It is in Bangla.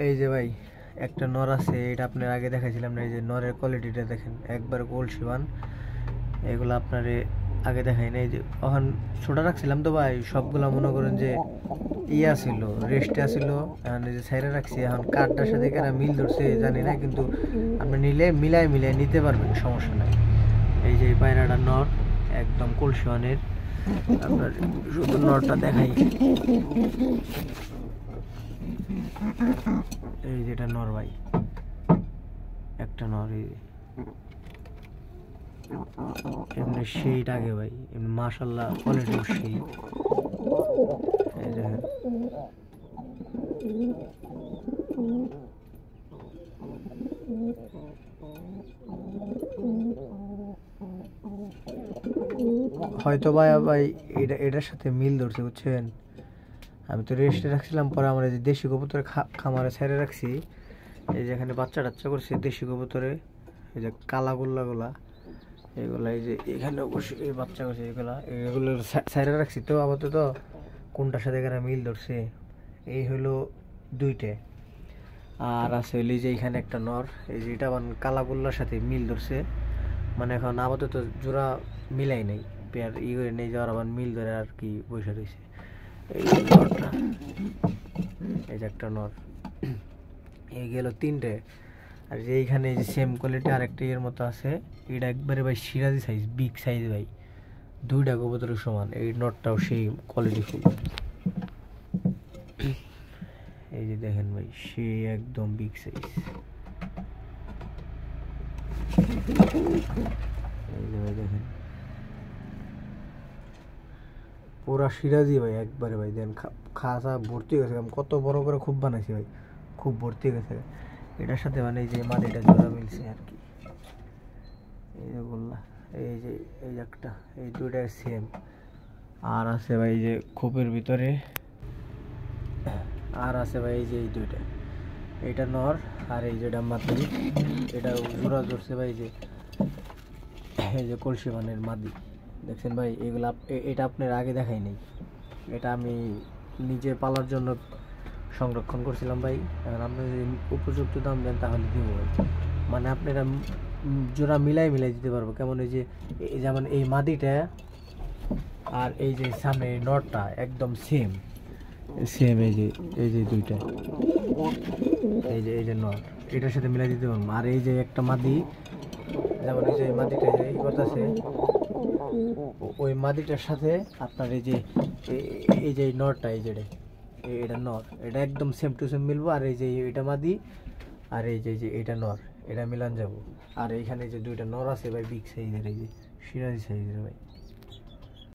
এই যে ভাই একটা নর আছে, এটা আপনার আগে দেখাইছিলাম না। এই যে নরের কোয়ালিটিটা দেখেন, একবার কলসিবান। এগুলো আপনারে আগে দেখাই না। এই যে ওখান ছোট রাখছিলাম তো ভাই, সবগুলা মনে করেন যে ইয়া ছিল, রেস্টে আসিল। এখন এই যে সাইডে রাখছি, এখন কাঠটার সাথে কারা মিল ধরছে জানি না, কিন্তু আপনি নিলে মিলাই মিলাই নিতে পারবেন, সমস্যা নাই। এই যে পায়রাটা নর, একদম কলসিবানের। আপনার শুধু নরটা দেখাই। এই যেটা নর ভাই, একটা নর। এই এমনি সেইট আগে ভাই, এমনি মাশাল্লাহ কোয়ালিটি সেই। এই দেখেন হয়তো ভাই ভাই এটার সাথে মিল ধরছে, বুঝছেন। আমি তো রেস্টে রাখছিলাম, পরে আমরা যে দেশি কবুতরের খামারে ছেড়ে রাখছি। এই যে এখানে বাচ্চা টাচ্চা করছে দেশি কবুতরে। এই যে কালা গোল্লাগুলা, এগুলা এই যে এখানে বসে এই বাচ্চা করছে, এগুলো ছেড়ে রাখছি। তো আপাতত কোনটার সাথে এখানে মিল ধরছে, এই হলো দুইটা। আর আছে হইলে যে এখানে একটা নর, এই যে এটা আবার কালা গোল্লার সাথে মিল ধরছে। মানে এখন আপাতত জোড়া মিলাই নেই, পেয়ার ই করে নেই যাওয়ার, আবার মিল ধরে আর কি বসে রয়েছে। এই যে নরটা, এই যে একটা নর। এই গেল তিনটে। আর যে এইখানে যে সেম কোয়ালিটি আরেকটা এর মতো আছে, এটা একবারে ভাই সিরাজি সাইজ, বিগ সাইজ ভাই, দুইটা কবুতরের সমান। এই নটটাও সেই কোয়ালিটি ফুল। এই যে দেখেন ভাই, সে একদম বিগ সাইজ। এই যে ভাই দেখেন, পুরা সিরাজি ভাই একবারে ভাই। দেন খাসা ভর্তি হয়ে গেছে, কত বড় করে খুব বানাইছি ভাই, খুব ভর্তি হয়ে গেছে। এটার সাথে মানে এই যে মাটিটা জোড়া মিলছে আর কি। এই যে বললা, এই যে এই একটা, এই দুইটা সেম। আর আছে ভাই যে খোপের ভিতরে, আর আছে ভাই এই যে এই দুইটা, এইটা নর আর এই যেটা মাদি। এটা জোড়া ধরছে ভাই, যে এই যে কলসি মানের মাদি দেখছেন ভাই। এগুলা এটা আপনার আগে দেখাই নাই, এটা আমি নিজে পালার জন্য সংরক্ষণ করছিলাম ভাই। এখন আপনি যদি উপযুক্ত দাম দেন তাহলে দিব ভাই। মানে আপনারা জোড়া মিলাই মিলাই দিতে পারবো। কেমন এই যে যেমন এই মাদিটা আর এই যে সামনে নটটা একদম সেম সেম। এই যে দুইটা, এই যে নট, এটার সাথে মিলাই দিতে পারবো। আর এই যে একটা মাদি, যেমন এই যে মাদিটা যে করতেছে, ওই মাদিটার সাথে আপনার এই যে নটটা, এই যে এটা নর, এটা একদম সেম টু সেম মিলবো। আর এই যে এটা মাদি, আর এই যে এটা নর, এটা মিলান যাবো। আর এইখানে যে দুইটা নর আছে ভাই, বিগ সাইজের, এই যে সিরাজি সাইজের ভাই।